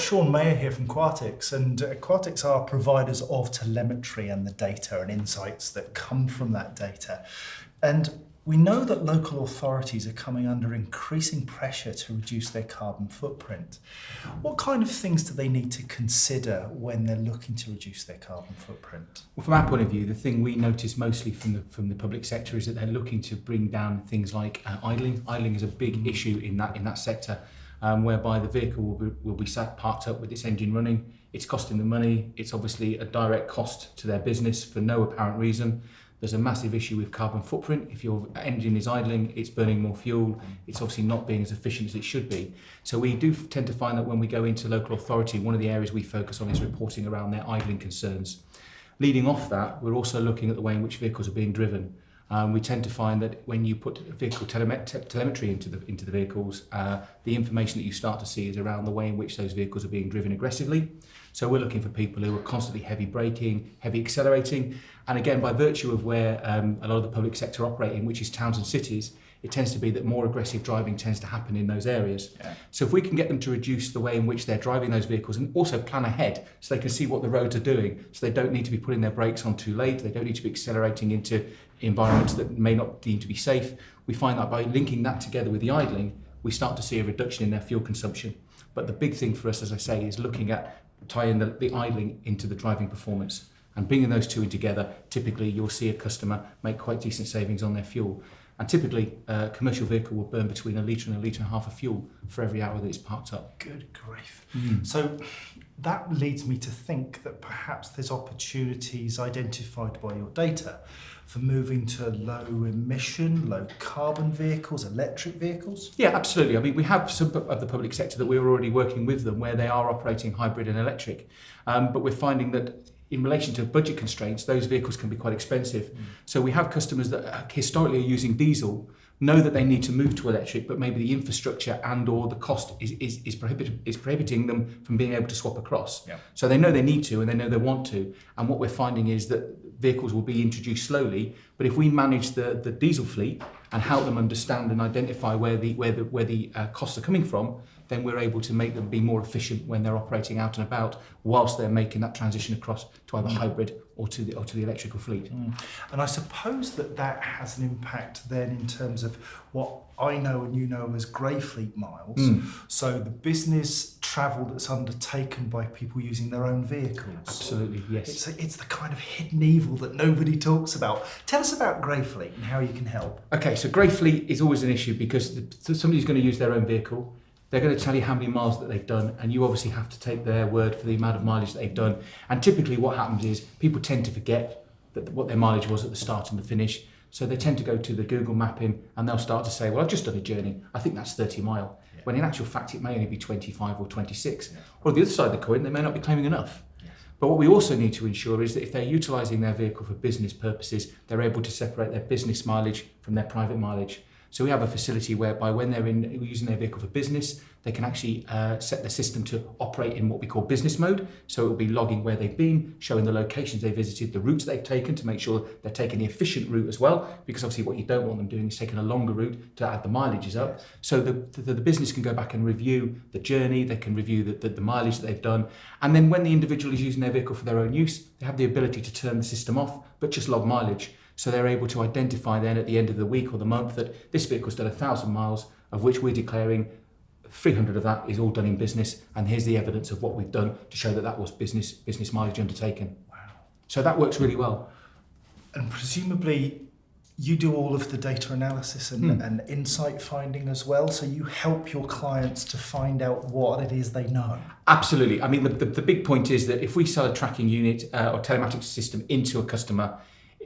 Sean Maher here from Quartix, and Quartix are providers of telemetry and the data and insights that come from that data. And we know that local authorities are coming under increasing pressure to reduce their carbon footprint. What kind of things do they need to consider when they're looking to reduce their carbon footprint? Well, from our point of view, the thing we notice mostly from the public sector is that they're looking to bring down things like idling. Idling is a big issue in that sector, whereby the vehicle will be sat parked up with its engine running. It's costing them money. It's obviously a direct cost to their business for no apparent reason. There's a massive issue with carbon footprint. If your engine is idling, it's burning more fuel. It's obviously not being as efficient as it should be. So we do tend to find that when we go into local authority, one of the areas we focus on is reporting around their idling concerns. Leading off that, we're also looking at the way in which vehicles are being driven. We tend to find that when you put vehicle telemetry into the vehicles, the information that you start to see is around the way in which those vehicles are being driven aggressively. So we're looking for people who are constantly heavy braking, heavy accelerating. And again, by virtue of where a lot of the public sector operate in, which is towns and cities, it tends to be that more aggressive driving tends to happen in those areas. Yeah. So if we can get them to reduce the way in which they're driving those vehicles and also plan ahead so they can see what the roads are doing, so they don't need to be putting their brakes on too late, they don't need to be accelerating into environments that may not deem to be safe, we find that by linking that together with the idling, we start to see a reduction in their fuel consumption. But the big thing for us, as I say, is looking at tying the idling into the driving performance. And bringing those two in together, typically you'll see a customer make quite decent savings on their fuel. And typically, a commercial vehicle will burn between a litre and a litre and a half of fuel for every hour that it's parked up. Good grief. So that leads me to think that perhaps there's opportunities identified by your data for moving to low emission, low carbon vehicles, electric vehicles? Yeah, absolutely. I mean, we have some of the public sector that we're already working with them where they are operating hybrid and electric. But we're finding that in relation to budget constraints, those vehicles can be quite expensive. So we have customers that historically are using diesel, know that they need to move to electric, but maybe the infrastructure and or the cost is prohibiting them from being able to swap across. Yeah. So they know they need to and they know they want to. And what we're finding is that vehicles will be introduced slowly, but if we manage the diesel fleet and help them understand and identify where the costs are coming from, then we're able to make them be more efficient when they're operating out and about, whilst they're making that transition across to either hybrid or to the electrical fleet. And I suppose that has an impact then in terms of what I know and you know as GreenFleet miles. So the business travel that's undertaken by people using their own vehicles. Absolutely, yes. It's the kind of hidden evil that nobody talks about. Tell us about GreenFleet and how you can help. Okay, so GreenFleet is always an issue because somebody's going to use their own vehicle. They're going to tell you how many miles that they've done, and you obviously have to take their word for the amount of mileage that they've done. And typically what happens is people tend to forget what their mileage was at the start and the finish. So they tend to go to the Google mapping and they'll start to say, well, I've just done a journey. I think that's 30 mile. Yeah. When in actual fact, it may only be 25 or 26. Yeah. Or the other side of the coin, they may not be claiming enough. Yes. But what we also need to ensure is that if they're utilising their vehicle for business purposes, they're able to separate their business mileage from their private mileage. So we have a facility whereby when they're using their vehicle for business, they can actually set the system to operate in what we call business mode. So it will be logging where they've been, showing the locations they visited, the routes they've taken to make sure they're taking the efficient route as well. Because obviously what you don't want them doing is taking a longer route to add the mileages up. So the business can go back and review the journey, they can review the mileage that they've done. And then when the individual is using their vehicle for their own use, they have the ability to turn the system off, but just log mileage. So they're able to identify then at the end of the week or the month that this vehicle's done 1,000 miles, of which we're declaring 300 of that is all done in business, and here's the evidence of what we've done to show that was business mileage undertaken. Wow. So that works really well. And presumably you do all of the data analysis and insight finding as well, so you help your clients to find out what it is they know. Absolutely. I mean, the big point is that if we sell a tracking unit or telematics system into a customer,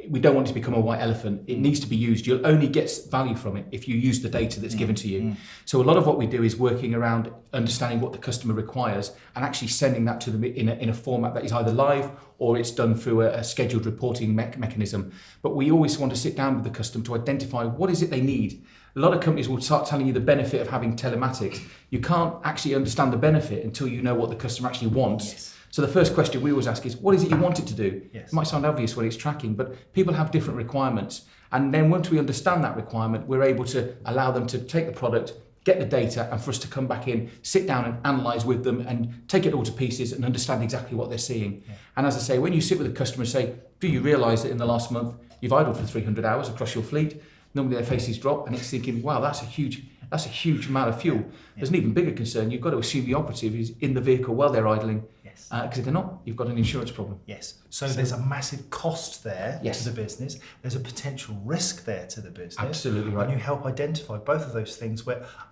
we don't want it to become a white elephant. It needs to be used. You'll only get value from it if you use the data that's given to you. So a lot of what we do is working around understanding what the customer requires and actually sending that to them in a format that is either live or it's done through a scheduled reporting mechanism. But we always want to sit down with the customer to identify what is it they need. A lot of companies will start telling you the benefit of having telematics. You can't actually understand the benefit until you know what the customer actually wants. Yes. So the first question we always ask is, what is it you want it to do? Yes. It might sound obvious when it's tracking, but people have different requirements. And then once we understand that requirement, we're able to allow them to take the product, get the data, and for us to come back in, sit down and analyse with them and take it all to pieces and understand exactly what they're seeing. Yeah. And as I say, when you sit with a customer and say, do you realise that in the last month you've idled for 300 hours across your fleet? Normally their faces drop and it's thinking, wow, that's a huge amount of fuel. Yeah. There's an even bigger concern. You've got to assume the operative is in the vehicle while they're idling. Yes. Because if they're not, you've got an insurance problem. Yes. So there's a massive cost there yes. to the business. There's a potential risk there to the business. Absolutely right. And you help identify both of those things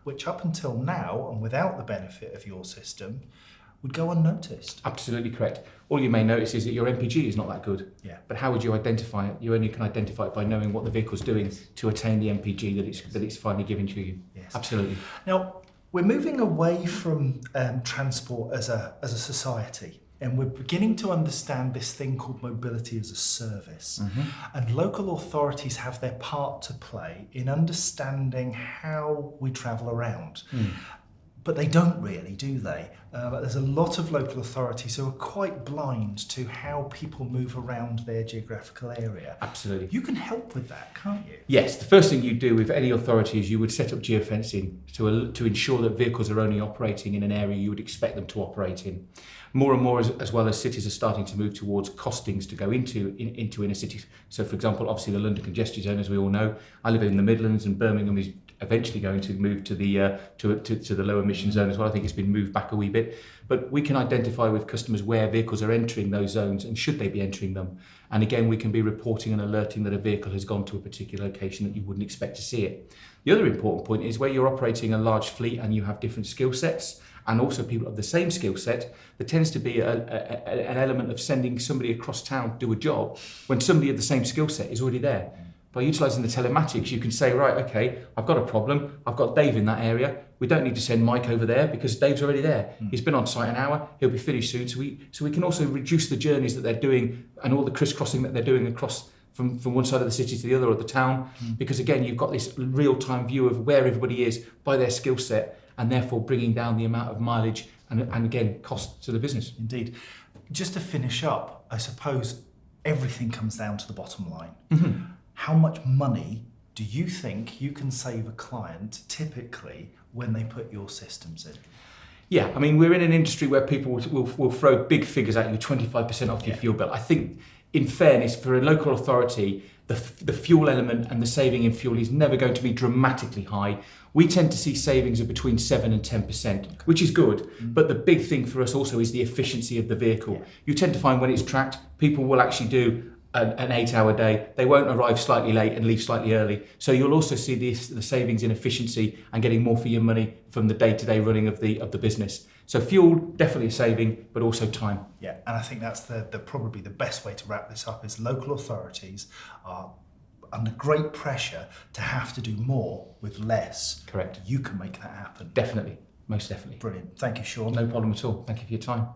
which up until now, and without the benefit of your system, would go unnoticed. Absolutely correct. All you may notice is that your MPG is not that good. Yeah. But how would you identify it? You only can identify it by knowing what the vehicle's doing to attain the MPG that it's finally giving to you. Yes. Absolutely. Now, we're moving away from transport as a society, and we're beginning to understand this thing called mobility as a service. Mm-hmm. And local authorities have their part to play in understanding how we travel around. But they don't really, do they? There's a lot of local authorities who are quite blind to how people move around their geographical area. Absolutely. You can help with that, can't you? Yes, the first thing you do with any authority is you would set up geofencing to ensure that vehicles are only operating in an area you would expect them to operate in. More and more, as well as cities are starting to move towards costings to go into inner cities. So, for example, obviously the London congestion zone, as we all know. I live in the Midlands, and Birmingham is eventually going to move to the to the low emission zone as well. I think it's been moved back a wee bit, but we can identify with customers where vehicles are entering those zones and should they be entering them. And again, we can be reporting and alerting that a vehicle has gone to a particular location that you wouldn't expect to see it. The other important point is where you're operating a large fleet and you have different skill sets, and also people of the same skill set, there tends to be an element of sending somebody across town to do a job when somebody of the same skill set is already there. By utilising the telematics, you can say, right, okay, I've got a problem. I've got Dave in that area. We don't need to send Mike over there because Dave's already there. He's been on site an hour. He'll be finished soon. So we can also reduce the journeys that they're doing and all the crisscrossing that they're doing across from one side of the city to the other or the town. Because again, you've got this real-time view of where everybody is by their skill set, and therefore bringing down the amount of mileage and again, cost to the business. Indeed. Just to finish up, I suppose everything comes down to the bottom line. Mm-hmm. How much money do you think you can save a client typically when they put your systems in? Yeah, I mean, we're in an industry where people will throw big figures at you, 25% off your fuel bill. I think, in fairness, for a local authority, the fuel element and the saving in fuel is never going to be dramatically high. We tend to see savings of between 7 and 10%, which is good. But the big thing for us also is the efficiency of the vehicle. Yeah. You tend to find when it's tracked, people will actually do an 8-hour day. They won't arrive slightly late and leave slightly early. So you'll also see the savings in efficiency and getting more for your money from the day-to-day running of the business. So fuel, definitely a saving, but also time. Yeah, and I think that's the probably the best way to wrap this up is local authorities are under great pressure to have to do more with less. Correct. You can make that happen. Definitely, most definitely. Brilliant. Thank you, Sean. No problem at all. Thank you for your time.